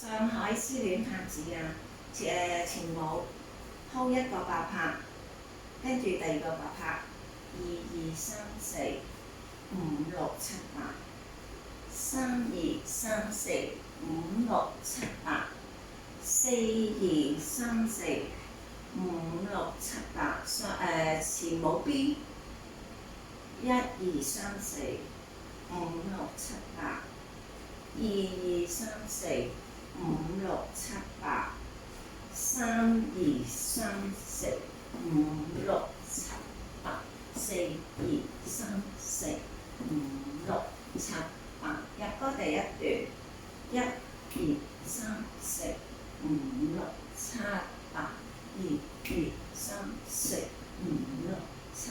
上海絲戀拍子啊，前舞 hold 一個8拍，跟住第二個8拍，2、2、3、4、5、6、7、8。3、2、3、4、5、6、7、8。4、2、3、4、5、6、7、8。前舞 B。1、2、3、4、5、6、7、8。2、2、3、4、5、6、7、8。3、2、3、4、5、6、7、8。4、2、3、4、5、6、7、8。入歌第一段。1、2、3、4、5、6、7、8。2、2、3、4、5、6、7、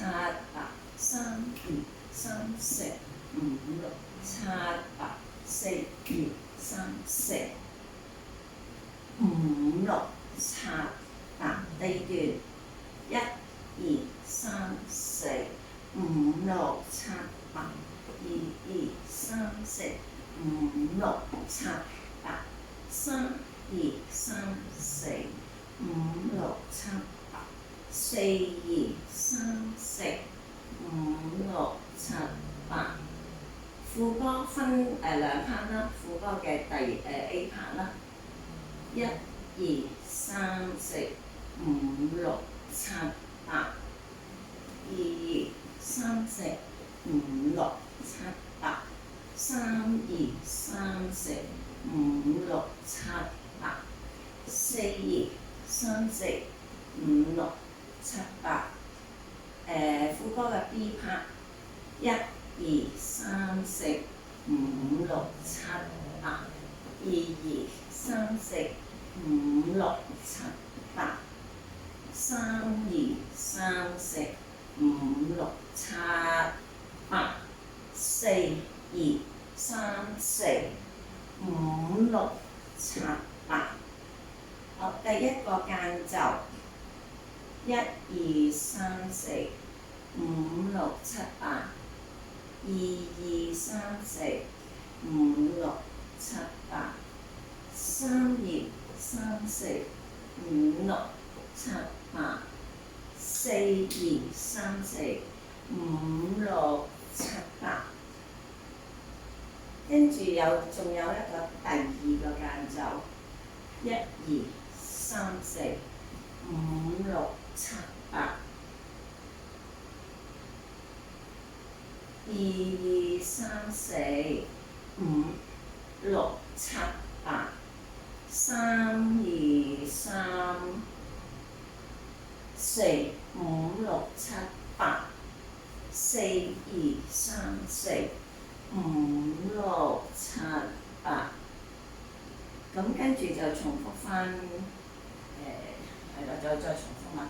8。3、2、3、4、5、6、7、8。4、2、3、4、5、6、7、8。第二段。1、2、3、4、5、6、7、8。2、2、3、4、5、6、7、8。3、2、3、4、5、6、7、8。4、2、3、4、5、6、7、8。副歌分兩 part 啦，副歌嘅A part 啦。1、2、3、4、5、6、7、8。2、2、3、4、5、6、7、8。3、2、3、4、5、6、7、8。4、2、3、4、5、6、7、8。副歌嘅 B part。1、2、3、4、5、6、7、8。2、2、3、4、5、6、7、8。3、2、3、4、5、6、7、8。4、2、3、4、5、6、7、8。好，第一個間奏。1、2、3、4、5、6、7、8。2、2、3、4、5、6、7、8。3、2、3、4、5、6、7、8。4、2、3、4、5、6、7、8。跟住仲有一個第二個間奏。1、2、3、4、5、6、7、8。2、2、3、4、5、6、7、8。3、2、3、4、5、6、7、8。4、2、3、4、5、6、7、8。咁跟住就重複翻，係啦，再重複啦。